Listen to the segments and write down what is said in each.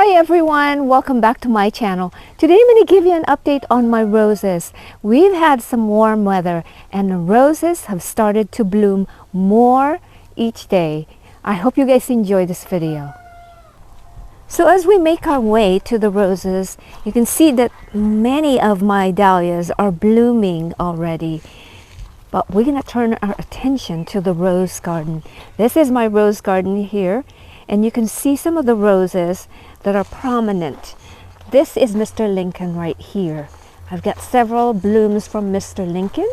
Hi everyone, welcome back to my channel. Today I'm going to give you an update on my roses. We've had some warm weather and the roses have started to bloom more each day. I hope you guys enjoy this video. So as we make our way to the roses, you can see that many of my dahlias are blooming already. But we're going to turn our attention to the rose garden. This is my rose garden here. And you can see some of the roses that are prominent. This is Mr. Lincoln right here. I've got several blooms from Mr. Lincoln.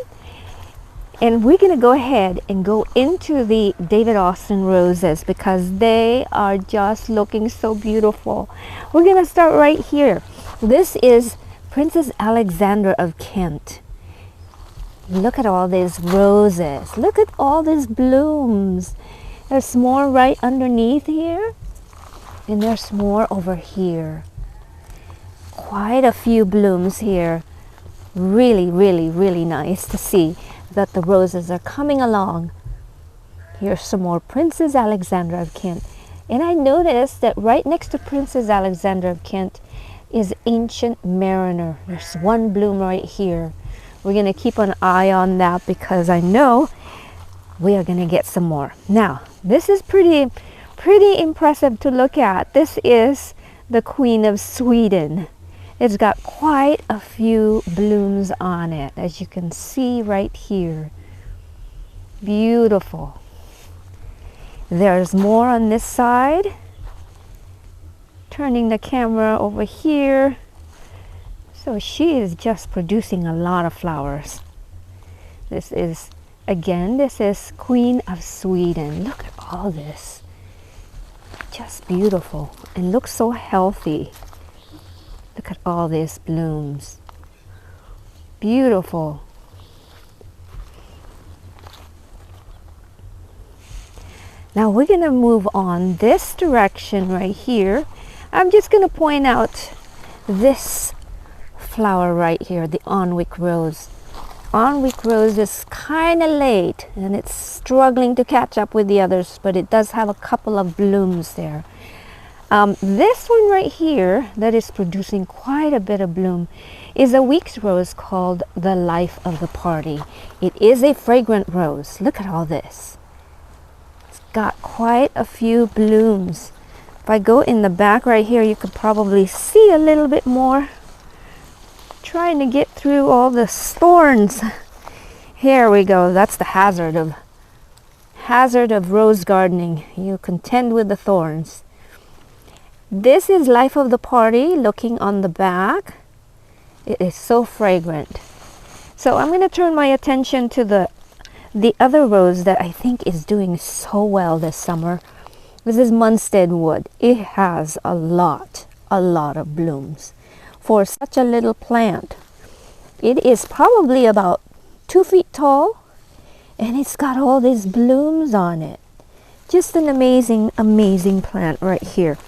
And we're going to go ahead and go into the David Austin roses because they are just looking so beautiful. We're going to start right here. This is Princess Alexandra of Kent. Look at all these roses. Look at all these blooms. There's more right underneath here, and there's more over here. Quite a few blooms here. Really, really, really nice to see that the roses are coming along. Here's some more Princess Alexandra of Kent. And I noticed that right next to Princess Alexandra of Kent is Ancient Mariner. There's one bloom right here. We're going to keep an eye on that because I know we are going to get some more. Now, this is pretty impressive to look at. This is the Queen of Sweden. It's got quite a few blooms on it, as you can see right here. Beautiful. There's more on this side. Turning the camera over here. So she is just producing a lot of flowers. This is Queen of Sweden. Look at all this. Just beautiful and looks so healthy. Look at all these blooms. Beautiful. Now we're going to move on this direction right here. I'm just going to point out this flower right here, the Onwick Rose. Onwick Rose is kind of late and it's struggling to catch up with the others, but it does have a couple of blooms there. This one right here that is producing quite a bit of bloom is a week's rose called the Life of the Party. It is a fragrant rose. Look at all this. It's got quite a few blooms. If I go in the back right here, you could probably see a little bit more. Trying to get through all the thorns. Here we go. That's the hazard of rose gardening. You contend with the thorns. This is Life of the Party looking on the back. It is so fragrant. So I'm going to turn my attention to the other rose that I think is doing so well this summer. This is Monroe Wood. It has a lot of blooms. For such a little plant. It is probably about 2 feet tall and it's got all these blooms on it. Just an amazing plant right here.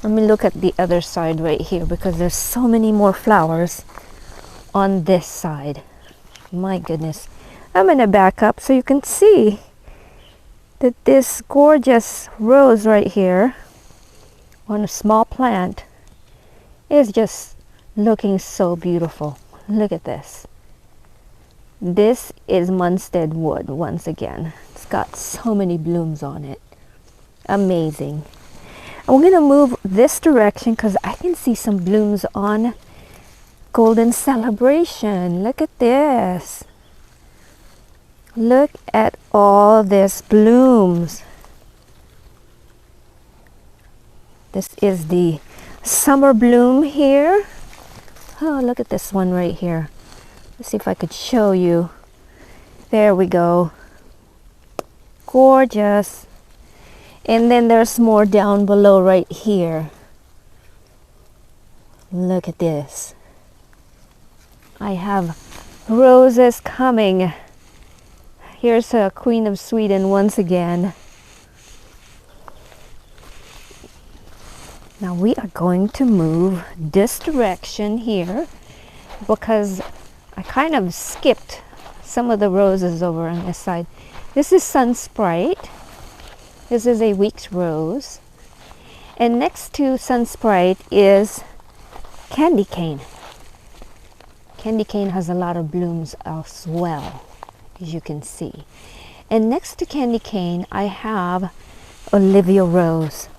Let me look at the other side right here because there's so many more flowers on this side. My goodness. I'm going to back up so you can see that this gorgeous rose right here on a small plant is just looking so beautiful. Look at this. This is Monroe Wood once again. It's got so many blooms on it. Amazing. I'm going to move this direction because I can see some blooms on Golden Celebration. Look at this. Look at all these blooms. This is the summer bloom here. Oh, look at this one right here. Let's see if I could show you. There we go. Gorgeous. And then there's more down below right here. Look at this. I have roses coming. Here's a Queen of Sweden once again. Now we are going to move this direction here because I kind of skipped some of the roses over on this side. This is Sprite. This is a week's rose. And next to sun Sprite is candy cane. Candy cane has a lot of blooms as well, as you can see. And next to candy cane, I have Olivia Rose.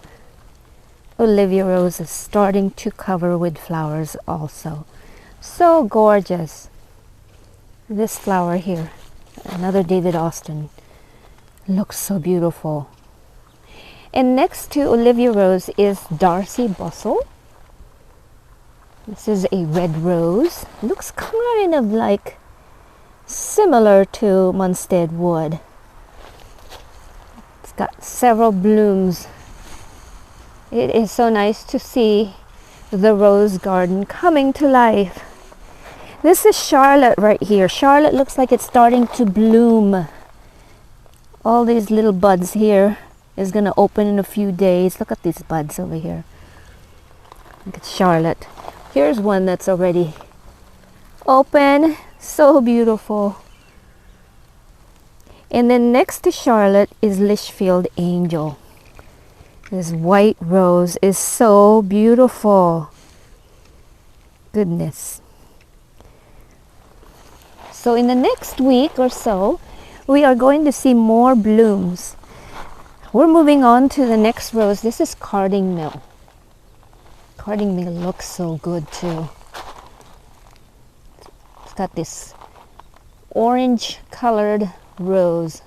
Olivia Rose is starting to cover with flowers also. So gorgeous. This flower here, another David Austin, looks so beautiful. And next to Olivia Rose is Darcy Bustle. This is a red rose. Looks kind of like similar to Monroe Wood. It's got several blooms. It is so nice to see the rose garden coming to life. This is Charlotte right here. Charlotte looks like it's starting to bloom. All these little buds here is going to open in a few days. Look at these buds over here. Look at Charlotte. Here's one that's already open. So beautiful. And then next to Charlotte is Litchfield Angel. This white rose is so beautiful. Goodness. So in the next week or so, we are going to see more blooms. We're moving on to the next rose. This is Carding Mill. Carding Mill looks so good too. It's got this orange colored rose,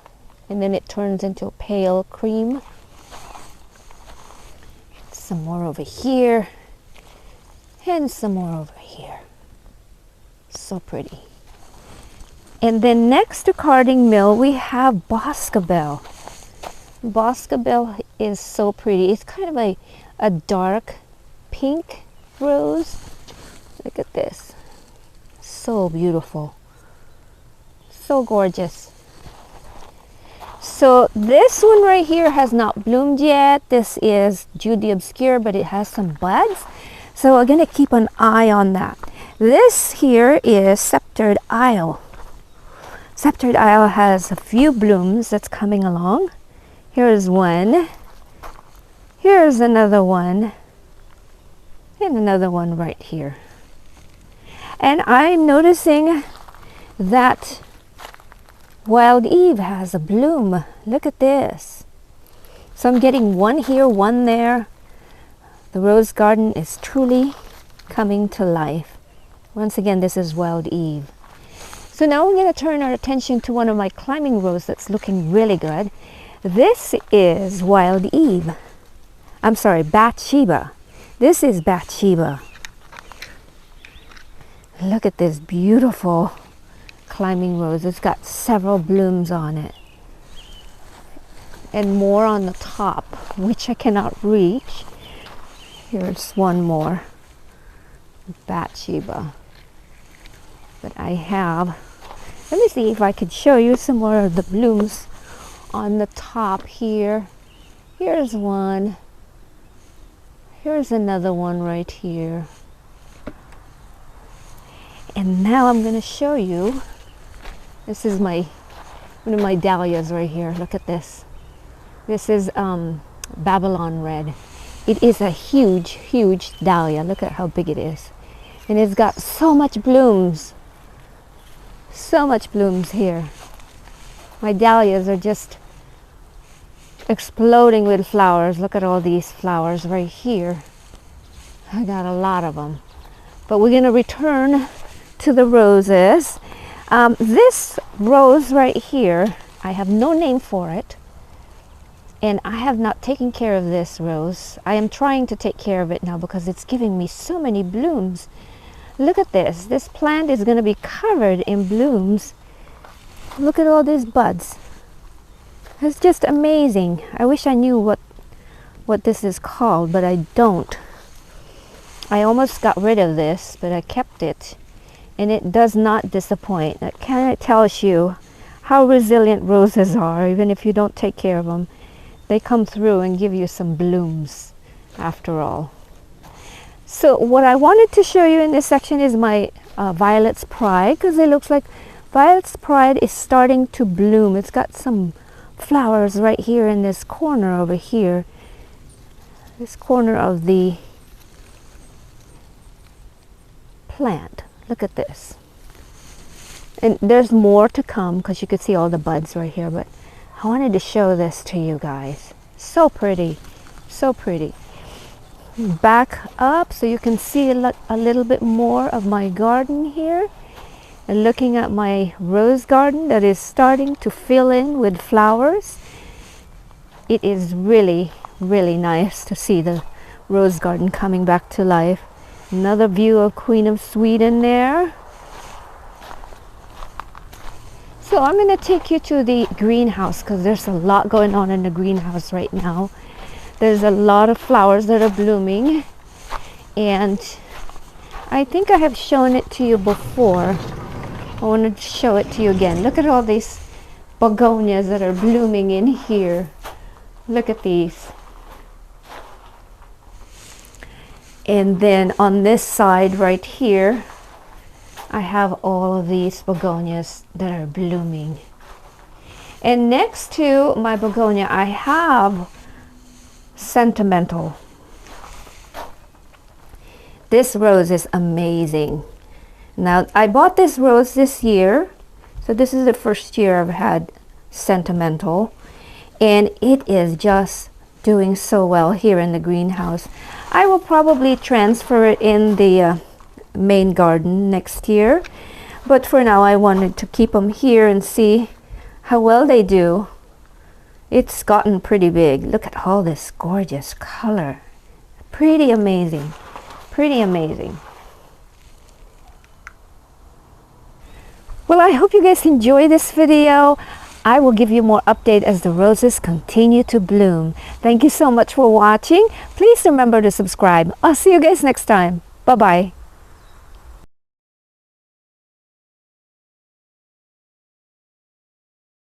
and then it turns into a pale cream. Some more over here, and some more over here. So pretty. And then next to Carding Mill, we have Boscabel. Boscabel is so pretty. It's kind of a dark pink rose. Look at this. So beautiful. So gorgeous. So this one right here has not bloomed yet. This is Jud the Obscure, but it has some buds. So we're going to keep an eye on that. This here is Sceptered Isle. Sceptered Isle has a few blooms that's coming along. Here's one. Here's another one. And another one right here. And I'm noticing that Wild Eve has a bloom. Look at this. So I'm getting one here, one there. The rose garden is truly coming to life. Once again, this is Wild Eve. So now we're going to turn our attention to one of my climbing roses that's looking really good. This is Wild Eve. I'm sorry, Bathsheba. This is Bathsheba. Look at this beautiful climbing rose. It's got several blooms on it. And more on the top, which I cannot reach. Here's one more. Bathsheba. But I have, let me see if I could show you some more of the blooms on the top here. Here's one. Here's another one right here. And now I'm going to show you, this is one of my dahlias right here. Look at this. This is Babylon Red. It is a huge, huge dahlia. Look at how big it is. And it's got so much blooms. So much blooms here. My dahlias are just exploding with flowers. Look at all these flowers right here. I got a lot of them. But we're going to return to the roses. This rose right here, I have no name for it. And I have not taken care of this rose. I am trying to take care of it now because it's giving me so many blooms. Look at this. This plant is going to be covered in blooms. Look at all these buds. It's just amazing. I wish I knew what this is called, but I don't. I almost got rid of this, but I kept it. And it does not disappoint. It kind of tells you how resilient roses are, even if you don't take care of them. They come through and give you some blooms after all. So what I wanted to show you in this section is my Violet's Pride, because it looks like Violet's Pride is starting to bloom. It's got some flowers right here in this corner over here. this corner of the plant. Look at this. And there's more to come because you could see all the buds right here, but I wanted to show this to you guys. So pretty, so pretty. Back up so you can see a little bit more of my garden here. And looking at my rose garden that is starting to fill in with flowers. It is really, really nice to see the rose garden coming back to life. Another view of Queen of Sweden there. So I'm going to take you to the greenhouse because there's a lot going on in the greenhouse right now. There's a lot of flowers that are blooming, and I think I have shown it to you before. I want to show it to you again. Look at all these begonias that are blooming in here. Look at these. And then on this side right here, I have all of these begonias that are blooming. And next to my begonia, I have sentimental. This rose is amazing. Now, I bought this rose this year. So this is the first year I've had sentimental. And it is just doing so well here in the greenhouse. I will probably transfer it in the main garden next year, but for now I wanted to keep them here and see how well they do. It's gotten pretty big. Look at all this gorgeous color. Pretty amazing. Pretty amazing. Well, I hope you guys enjoy this video. I will give you more update as the roses continue to bloom. Thank you so much for watching. Please remember to subscribe. I'll see you guys next time. Bye-bye.